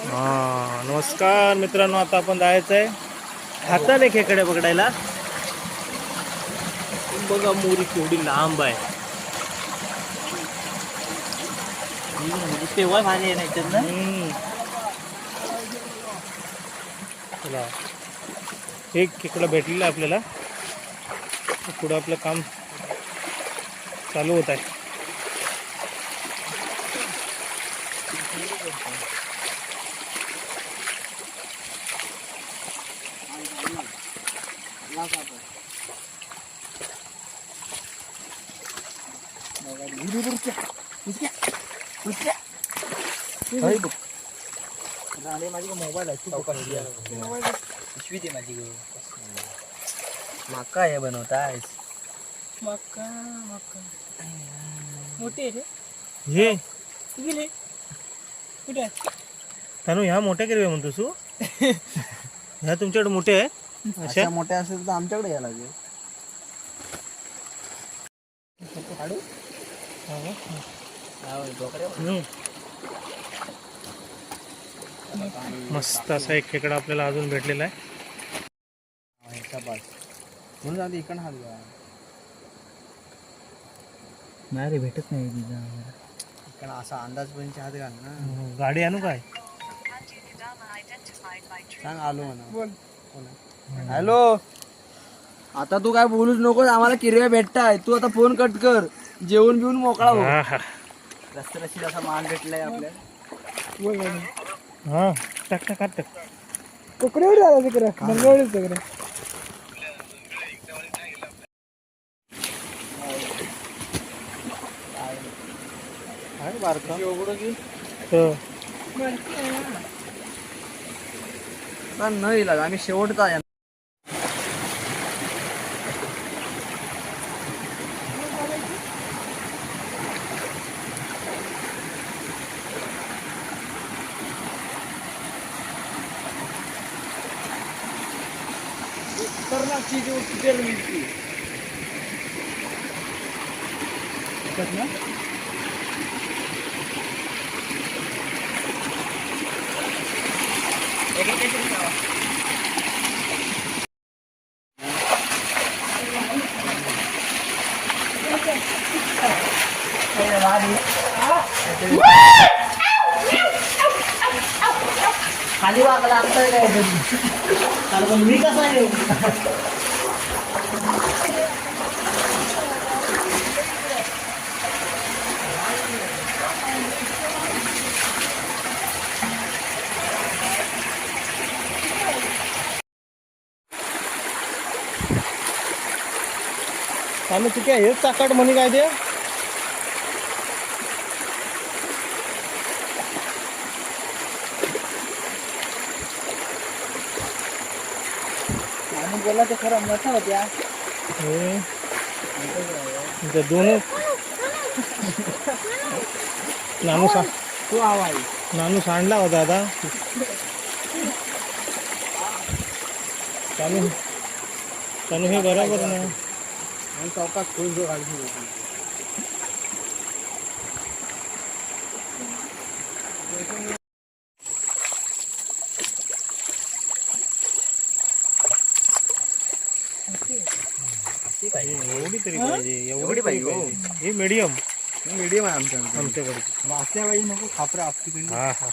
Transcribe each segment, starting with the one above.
हा नमस्कार मित्रांनो, आता आपण जायचं आहे हाताने खेकडे पकडायला. बघा मोरी केवढी लांब आहे. तेव्हा भारी आहे ना. चला, एक खेकडा भेटलेला आहे आपल्याला. पुढं आपलं काम चालू होत आहे. माझी मोबाईल आहे पिशवी दे माझी मका हे बनवतायस. मका मोठी आहे रे. हे गेले कुठे आहे? तानू ह्या मोठ्या किरव्या म्हणतो तू? ह्या तुमच्याकडे मोठे आहे? अशा मोठ्या असेल तर आमच्याकडे यायला लागेल. मस्त असा एक खेकडा आपल्याला अजून भेटलेला आहे. म्हणून आधी इकडं हात घ्या. नाही रे, भेटत नाही इकडं. असा अंदाजपर्यंत हात घाल ना. गाडी आणू काय? सांग आलो म्हणा. हॅलो, आता तू काय बोलूच नको. आम्हाला किरव्या भेटताय. तू आता फोन कट कर. जेवण बिवून मोकळा हो. रस्ते रस्ते असा माल भेटलाय आपल्याला. हा टाक टाक टाक. कोकड्यावर आला तिकडे मंगळवारीच तिकडे. नाही लाग आम्ही शेवटचा आहे. कर्नाटकची जो पिक्चर मिळते ना. खाली वागला असतं काय तरी मी कसा येऊ. चालू चुकी आहे. हेच चाकाट म्हणे काय ते. बोला ते खरं मोठा होत्या. दोन नानू तू आवाज नानू सांडला होता आता. चालू चालू हे बरोबर ना. चौकात फुल जो घालून एवढी तरी पाहिजे. एवढी पाहिजे. हे मीडियम मीडियम आहे आमच्याकडे. असल्या पाहिजे नको खापरा आपली. हा हा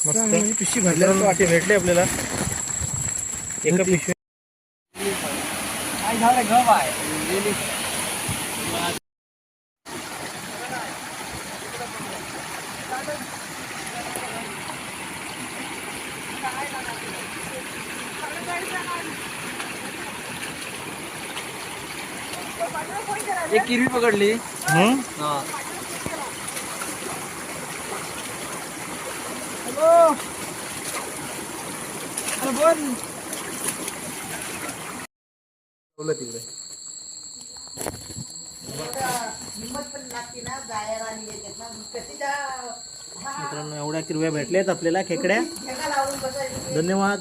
मस्त पिशवी भरल्या वाटे भेटले आपल्याला. एका पिशवी काय झालं गप आहे. एक किरवी पकडली. हॅलो, बोल तिकडे. मित्रांनो, एवढ्या किरव्या भेटल्यात आपल्याला खेकड्या. धन्यवाद.